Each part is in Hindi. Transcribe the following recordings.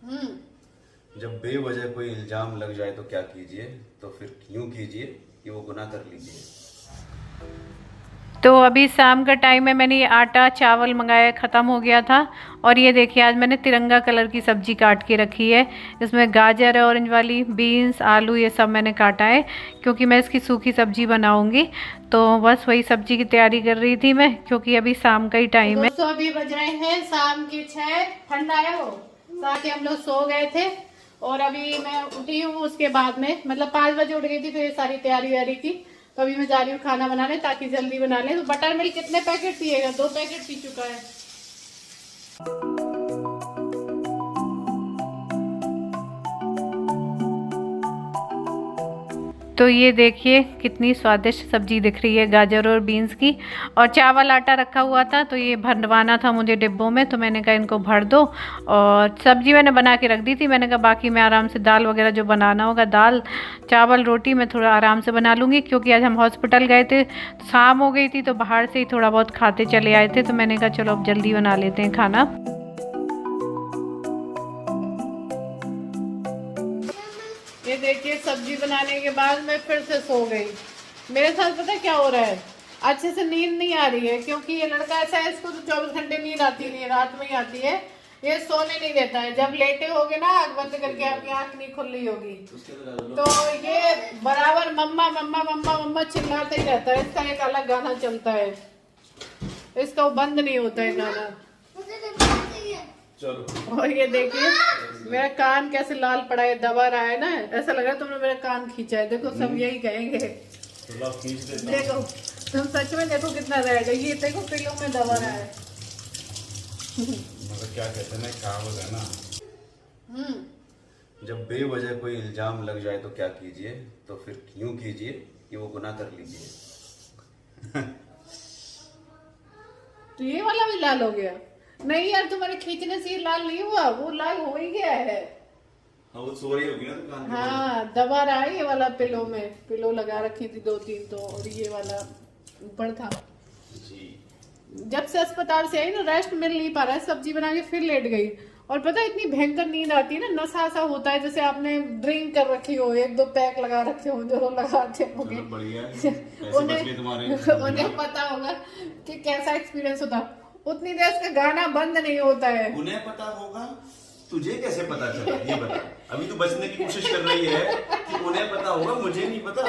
जब बेवजह कोई इल्जाम लग जाए तो क्या कीजिए, तो फिर यूं कीजिए कि वो गुनाह कर लीजिए। तो अभी शाम का टाइम है, मैंने ये आटा चावल मंगाया, ख़त्म हो गया था। और ये देखिए आज मैंने तिरंगा कलर की सब्ज़ी काट के रखी है। इसमें गाजर है ऑरेंज वाली, बीन्स, आलू, ये सब मैंने काटा है क्योंकि मैं इसकी सूखी सब्ज़ी बनाऊंगी। तो बस वही सब्ज़ी की तैयारी कर रही थी मैं, क्योंकि अभी शाम का ही तो टाइम है। दोस्तों अभी बज रहे हैं शाम के 6। ठंडा है वो, साथ हम लोग सो गए थे और अभी मैं उठी हूँ। उसके बाद में मतलब 5 बजे उठ गई थी, फिर सारी तैयारी व्यारी की। तो अभी मैं जा रही हूँ खाना बनाने ताकि जल्दी बना ले। तो बटर मिल्क कितने पैकेट पिएगा? 2 पैकेट पी चुका है। तो ये देखिए कितनी स्वादिष्ट सब्जी दिख रही है गाजर और बीन्स की। और चावल आटा रखा हुआ था तो ये भरवाना था मुझे डिब्बों में, तो मैंने कहा इनको भर दो। और सब्जी मैंने बना के रख दी थी, मैंने कहा बाकी मैं आराम से दाल वगैरह जो बनाना होगा, दाल चावल रोटी मैं थोड़ा आराम से बना लूँगी। क्योंकि आज हम हॉस्पिटल गए थे, शाम हो गई थी, तो बाहर से ही थोड़ा बहुत खाते चले आए थे। तो मैंने कहा चलो अब जल्दी बना लेते हैं खाना। ये देखिए सब्जी बनाने के बाद मैं फिर से सो गई। मेरे साथ पता है क्या हो रहा है? अच्छे से नींद नहीं आ रही है क्योंकि ये लड़का ऐसा है, इसको तो 24 घंटे नींद आती नहीं है, रात में ही आती है। ये सोने नहीं देता है। जब लेटे होगे ना आँख बंद करके, आपकी आँख नहीं खुल रही होगी तो ये बराबर मम्मा मम्मा मम्मा मम्मा चिल्लाता ही रहता है। इसका एक अलग गाना चलता है, इसका वो बंद नहीं होता है गाना। और ये देखिए मेरा कान कैसे लाल पड़ा है, दबा रहा है ना, ऐसा लग रहा है तुमने मेरा कान खींचा है। देखो सब यही कहेंगे। देखो तुम सच में देखो कितना रहेगा। ये देखो पिलो में दबा रहा है। मगर क्या कहते हैं ना, कहावत है ना, जब बेवजह कोई इल्जाम लग जाए तो क्या कीजिए, तो फिर यूं कीजिए कि वो गुनाह कर लीजिए। तो ये वाला भी लाल हो गया? नहीं यार, तुम्हारे खींचने से ये लाल नहीं हुआ, वो लाल हो ही गया है। हाँ, वो सो रही होगी ना दुकान पे। हाँ दबा रहा है ये वाला पिलो में। पिलो लगा रखी थी 2-3 तो, और ये वाला ऊपर था जी। जब से अस्पताल से आई ना, रेस्ट मिल नहीं पा रहा है। सब्जी बना के फिर लेट गई। और पता है इतनी भयंकर नींद आती है ना, नशा सा होता है जैसे आपने ड्रिंक कर रखी हो, 1-2 पैक लगा रखे हो जो लगाते होंगे। चलो बढ़िया है, पैसे बच गए तुम्हारे। उन्हें पता होगा कि कैसा एक्सपीरियंस होता। उतनी देर से गाना बंद नहीं होता है। उन्हें पता होगा, तुझे कैसे पता चला ये बता। अभी तू बचने की कोशिश कर रही है कि उन्हें पता होगा, मुझे नहीं पता।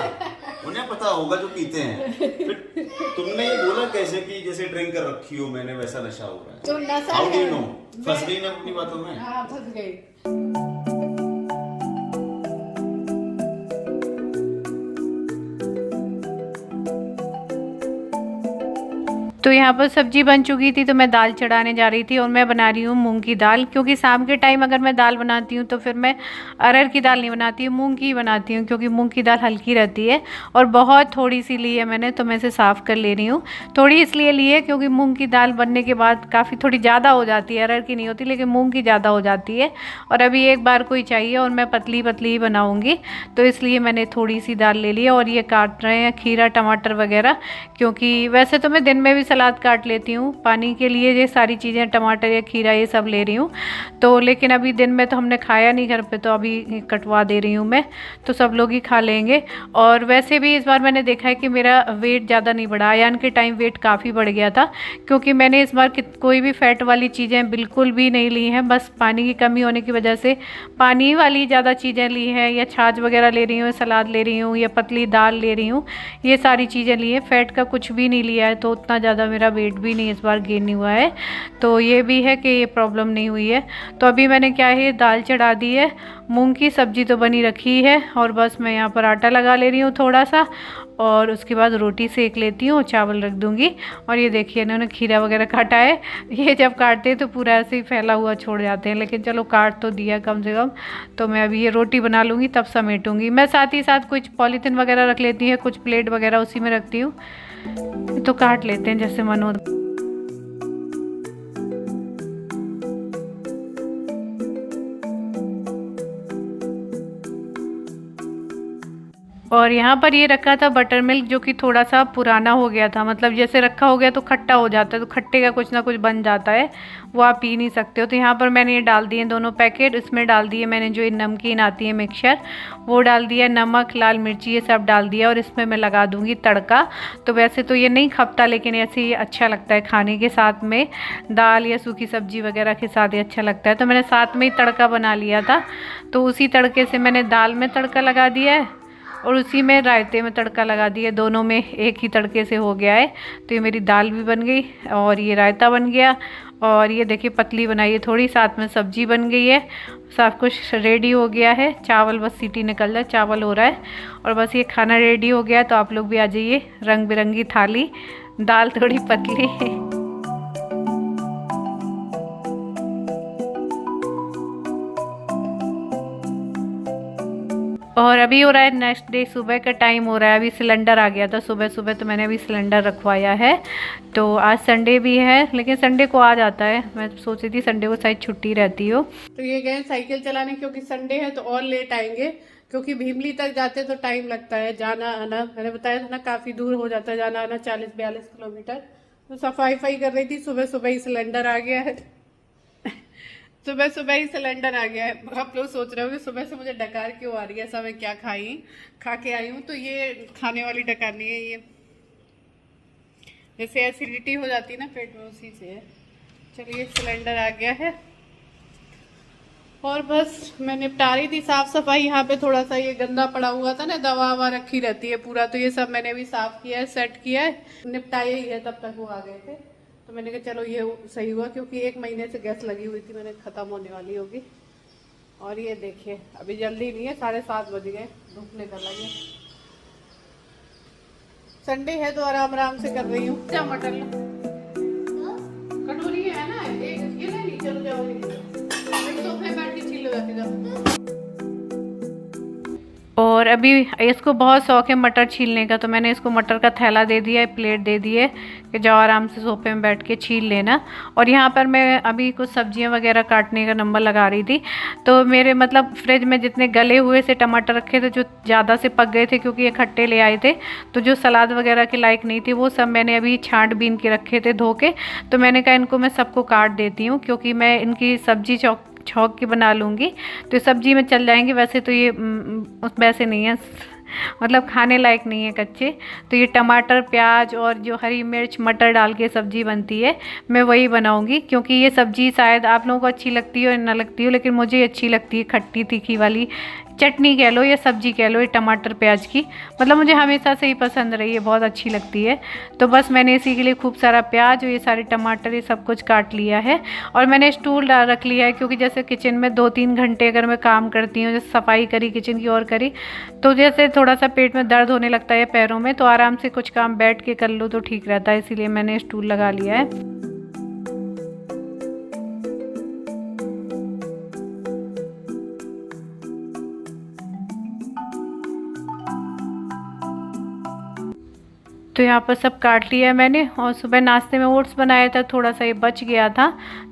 उन्हें पता होगा जो पीते हैं। फिर तुमने ये बोला कैसे कि जैसे ड्रिंक कर रखी हो मैंने, वैसा नशा हो रहा है? तो नशा हाउ डू है। You know? फंस गई ना अपनी बातों में। हाँ फंस गई। तो यहाँ पर सब्जी बन चुकी थी, तो मैं दाल चढ़ाने जा रही थी। और मैं बना रही हूँ मूंग की दाल, क्योंकि शाम के टाइम अगर मैं दाल बनाती हूँ तो फिर मैं अरहर की दाल नहीं बनाती हूँ, मूंग की ही बनाती हूँ। क्योंकि मूंग की दाल हल्की रहती है और बहुत थोड़ी सी ली है मैंने, तो मैं इसे साफ़ कर ले रही हूँ। थोड़ी इसलिए ली है क्योंकि मूँग की दाल बनने के बाद काफ़ी थोड़ी ज़्यादा हो जाती है, अरहर की नहीं होती लेकिन मूँग की ज़्यादा हो जाती है। और अभी एक बार को ही चाहिए और मैं पतली पतली ही बनाऊँगी, तो इसलिए मैंने थोड़ी सी दाल ले ली है। और ये काट रहे हैं खीरा टमाटर वगैरह, क्योंकि वैसे तो मैं दिन में भी सलाद काट लेती हूँ पानी के लिए। ये सारी चीज़ें टमाटर या खीरा ये सब ले रही हूँ तो, लेकिन अभी दिन में तो हमने खाया नहीं घर पे, तो अभी कटवा दे रही हूँ मैं, तो सब लोग ही खा लेंगे। और वैसे भी इस बार मैंने देखा है कि मेरा वेट ज़्यादा नहीं बढ़ा। आयान के टाइम वेट काफ़ी बढ़ गया था, क्योंकि मैंने इस बार कोई भी फैट वाली चीज़ें बिल्कुल भी नहीं ली हैं। बस पानी की कमी होने की वजह से पानी वाली ज़्यादा चीज़ें ली हैं, या छाछ वगैरह ले रही हूँ, सलाद ले रही हूँ, या पतली दाल ले रही हूँ, ये सारी चीज़ें ली हैं। फैट का कुछ भी नहीं लिया है, तो उतना ज़्यादा मेरा वेट भी नहीं इस बार गेन नहीं हुआ है। तो ये भी है कि ये प्रॉब्लम नहीं हुई है। तो अभी मैंने क्या है, दाल चढ़ा दी है, मूंग की सब्ज़ी तो बनी रखी है, और बस मैं यहाँ पर आटा लगा ले रही हूँ थोड़ा सा, और उसके बाद रोटी सेक लेती हूँ, चावल रख दूँगी। और ये देखिए इन्होंने खीरा वगैरह काटा है। ये जब काटते हैं तो पूरा ऐसे ही फैला हुआ छोड़ जाते हैं, लेकिन चलो काट तो दिया कम से कम। तो मैं अभी ये रोटी बना लूँगी तब समेटूँगी। मैं साथ ही साथ कुछ पॉलीथीन वगैरह रख लेती हूँ, कुछ प्लेट वगैरह उसी में रखती हूँ, तो काट लेते हैं जैसे मन हो। और यहाँ पर ये रखा था बटर मिल्क, जो कि थोड़ा सा पुराना हो गया था, मतलब जैसे रखा हो गया तो खट्टा हो जाता है, तो खट्टे का कुछ ना कुछ बन जाता है, वो आप पी नहीं सकते हो। तो यहाँ पर मैंने ये डाल दिए दोनों पैकेट, इसमें डाल दिए मैंने जो ये नमकीन आती है मिक्सचर, वो डाल दिया, नमक, लाल मिर्ची, ये सब डाल दिया, और इसमें मैं लगा दूँगी तड़का। तो वैसे तो ये नहीं खपता, लेकिन ऐसे ही अच्छा लगता है खाने के साथ में, दाल या सूखी सब्जी वगैरह के साथ ही अच्छा लगता है। तो मैंने साथ में ही तड़का बना लिया था, तो उसी तड़के से मैंने दाल में तड़का लगा दिया है और उसी में रायते में तड़का लगा दिया, दोनों में एक ही तड़के से हो गया है। तो ये मेरी दाल भी बन गई और ये रायता बन गया, और ये देखिए पतली बनाई है थोड़ी, साथ में सब्जी बन गई है, सब कुछ रेडी हो गया है। चावल बस सीटी निकल जाए, चावल हो रहा है, और बस ये खाना रेडी हो गया है। तो आप लोग भी आ जाइए, रंग बिरंगी थाली, दाल थोड़ी पतली है। और अभी हो रहा है नेक्स्ट डे, सुबह का टाइम हो रहा है, अभी सिलेंडर आ गया था सुबह सुबह, तो मैंने अभी सिलेंडर रखवाया है। तो आज संडे भी है, लेकिन संडे को आ जाता है, मैं सोच रही थी संडे को शायद छुट्टी रहती हो। तो ये गए साइकिल चलाने, क्योंकि संडे है तो और लेट आएंगे, क्योंकि भीमली तक जाते तो टाइम लगता है जाना आना, मैंने बताया था ना काफी दूर हो जाता है जाना आना, 40-42 किलोमीटर। तो सफाई कर रही थी, सुबह सुबह ही सिलेंडर आ गया है। सुबह सुबह ही सिलेंडर आ गया है। आप लोग सोच रहे हो कि सुबह से मुझे डकार क्यों आ रही है, ऐसा मैं क्या खा के आई हूँ। तो ये खाने वाली डकार नहीं है, ये जैसे एसिडिटी हो जाती है ना पेट में, उसी से है। चलिए सिलेंडर आ गया है, और बस मैं निपटा रही थी साफ सफाई। यहाँ पे थोड़ा सा ये गंदा पड़ा हुआ था ना, दवा ववा रखी रहती है पूरा, तो ये सब मैंने भी साफ किया है, सेट किया है, निपटाया ही है। तब तक वो आ गए थे, तो मैंने कहा चलो ये सही हुआ, क्योंकि 1 महीने से गैस लगी हुई थी, मैंने खत्म होने वाली होगी। और ये देखिए अभी जल्दी नहीं है, 7:30 बज गए, धूप निकल लगी। संडे है तो आराम से कर रही हूँ। क्या मटर लो, कटोरी है ना, एक ये ले ली, चलो जाओ सोफे बैठ के छीलो जाके जाओ। और अभी इसको बहुत शौक है मटर छीलने का, तो मैंने इसको मटर का थैला दे दिया है, प्लेट दे दी है कि जाओ आराम से सोफे में बैठ के छील लेना। और यहाँ पर मैं अभी कुछ सब्जियाँ वगैरह काटने का नंबर लगा रही थी, तो मेरे मतलब फ्रिज में जितने गले हुए से टमाटर रखे थे, जो ज़्यादा से पक गए थे क्योंकि ये खट्टे ले आए थे, तो जो सलाद वगैरह के लायक नहीं थी, वो सब मैंने अभी छाँट बीन के रखे थे धो के। तो मैंने कहा इनको मैं सबको काट देती हूँ, क्योंकि मैं इनकी सब्जी छौंक के बना लूँगी, तो सब्जी में चल जाएंगे। वैसे तो ये वैसे नहीं है, मतलब खाने लायक नहीं है कच्चे। तो ये टमाटर, प्याज और जो हरी मिर्च, मटर डाल के सब्जी बनती है, मैं वही बनाऊंगी। क्योंकि ये सब्जी शायद आप लोगों को अच्छी लगती हो या ना लगती हो, लेकिन मुझे अच्छी लगती है, खट्टी तीखी वाली चटनी कह लो या सब्जी कह लो, ये टमाटर प्याज की, मतलब मुझे हमेशा से ही पसंद रही है, बहुत अच्छी लगती है। तो बस मैंने इसी के लिए खूब सारा प्याज और ये सारे टमाटर, ये सब कुछ काट लिया है। और मैंने स्टूल डाल रख लिया है, क्योंकि जैसे किचन में 2-3 घंटे अगर मैं काम करती हूँ, जैसे सफाई करी किचन की और करी, तो जैसे थोड़ा सा पेट में दर्द होने लगता है पैरों में, तो आराम से कुछ काम बैठ के कर लो तो ठीक रहता है, इसीलिए मैंने स्टूल लगा लिया है। तो यहाँ पर सब काट लिया मैंने, और सुबह नाश्ते में ओट्स बनाया था, थोड़ा सा ये बच गया था,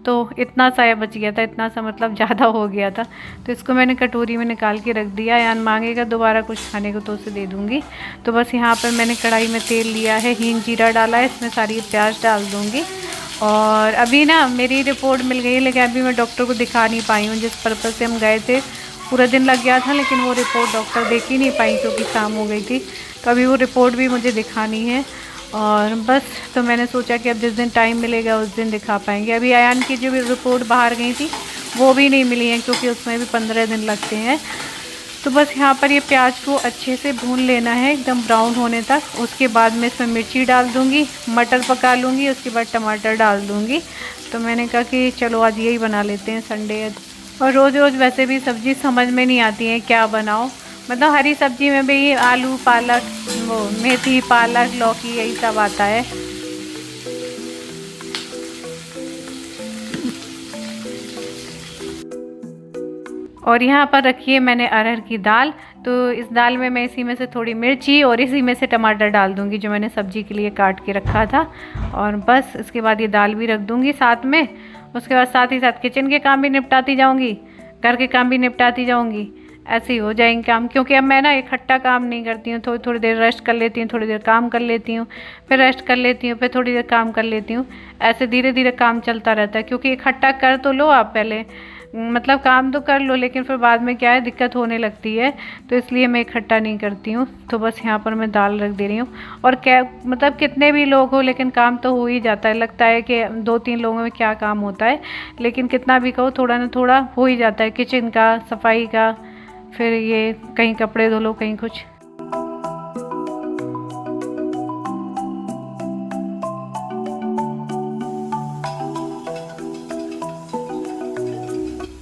तो इतना सा बच गया था, इतना सा मतलब ज़्यादा हो गया था, तो इसको मैंने कटोरी में निकाल के रख दिया। यान मांगेगा दोबारा कुछ खाने को तो उसे दे दूँगी। तो बस यहाँ पर मैंने कढ़ाई में तेल लिया है, हींग जीरा डाला है, इसमें सारी प्याज डाल दूँगी। और अभी ना मेरी रिपोर्ट मिल गई है, लेकिन अभी मैं डॉक्टर को दिखा नहीं पाई हूँ, जिस पर्पज़ से हम गए थे। पूरा दिन लग गया था, लेकिन वो रिपोर्ट डॉक्टर देख ही नहीं पाई क्योंकि शाम हो गई थी। तो अभी वो रिपोर्ट भी मुझे दिखानी है, और बस तो मैंने सोचा कि अब जिस दिन टाइम मिलेगा उस दिन दिखा पाएंगे। अभी अयान की जो भी रिपोर्ट बाहर गई थी वो भी नहीं मिली है, क्योंकि उसमें भी 15 दिन लगते हैं। तो बस यहाँ पर ये प्याज को अच्छे से भून लेना है एकदम ब्राउन होने तक। उसके बाद मैं इसमें मिर्ची डाल दूँगी, मटर पका लूँगी, उसके बाद टमाटर डाल दूँगी। तो मैंने कहा कि चलो आज यही बना लेते हैं, संडे है। और रोज़ रोज़ वैसे भी सब्ज़ी समझ में नहीं आती है क्या बनाओ, मतलब हरी सब्जी में भी आलू, पालक, वो मेथी, पालक, लौकी, यही सब आता है। और यहाँ पर रखी है मैंने अरहर की दाल। तो इस दाल में मैं इसी में से थोड़ी मिर्ची और इसी में से टमाटर डाल दूँगी, जो मैंने सब्जी के लिए काट के रखा था। और बस इसके बाद ये दाल भी रख दूँगी साथ में। उसके बाद साथ ही साथ किचन के काम भी निपटाती जाऊँगी, घर के काम भी निपटाती जाऊँगी, ऐसे ही हो जाएंगे काम, क्योंकि अब मैं ना इकट्ठा काम नहीं करती हूँ। थोड़ी थोड़ी देर रेस्ट कर लेती हूँ, थोड़ी देर काम कर लेती हूँ, फिर रेस्ट कर लेती हूँ, फिर थोड़ी देर काम कर लेती हूँ। ऐसे धीरे धीरे काम चलता रहता है, क्योंकि इकट्ठा कर तो लो आप पहले, मतलब काम तो कर लो, लेकिन फिर बाद में क्या है दिक्कत होने लगती है, तो इसलिए मैं इकट्ठा नहीं करती हूँ। तो बस यहाँ पर मैं दाल रख दे रही हूँ। और क्या मतलब कितने भी लोग हो लेकिन काम तो हो ही जाता है। लगता है कि 2-3 लोगों में क्या काम होता है, लेकिन कितना भी कहो थोड़ा ना थोड़ा हो ही जाता है। किचन का, सफाई का, फिर ये कहीं कपड़े धो लो, कहीं कुछ।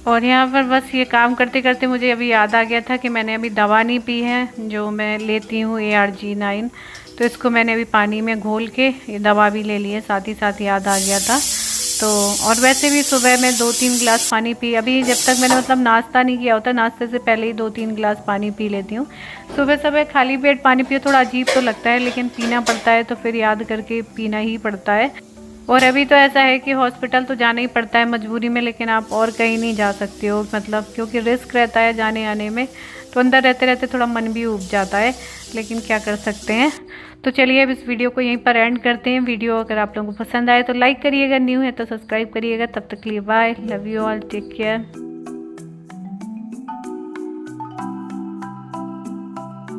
और यहाँ पर बस ये काम करते करते मुझे अभी याद आ गया था कि मैंने अभी दवा नहीं पी है, जो मैं लेती हूँ ARG9। तो इसको मैंने अभी पानी में घोल के ये दवा भी ले ली है, साथ ही साथ याद आ गया था। तो और वैसे भी सुबह में 2-3 गिलास पानी पी, अभी जब तक मैंने मतलब नाश्ता नहीं किया होता, नाश्ते से पहले ही 2-3 गिलास पानी पी लेती हूँ। सुबह सुबह खाली पेट पानी पियो थोड़ा अजीब तो लगता है, लेकिन पीना पड़ता है, तो फिर याद करके पीना ही पड़ता है। और अभी तो ऐसा है कि हॉस्पिटल तो जाना ही पड़ता है मजबूरी में, लेकिन आप और कहीं नहीं जा सकते हो, मतलब क्योंकि रिस्क रहता है जाने आने में। तो अंदर रहते रहते थोड़ा मन भी उब जाता है, लेकिन क्या कर सकते हैं। तो चलिए अब इस वीडियो को यहीं पर एंड करते हैं। वीडियो अगर आप लोगों को पसंद आए तो लाइक करिएगा, न्यू है तो सब्सक्राइब करिएगा। तब तक के लिए bye, love you all, take care.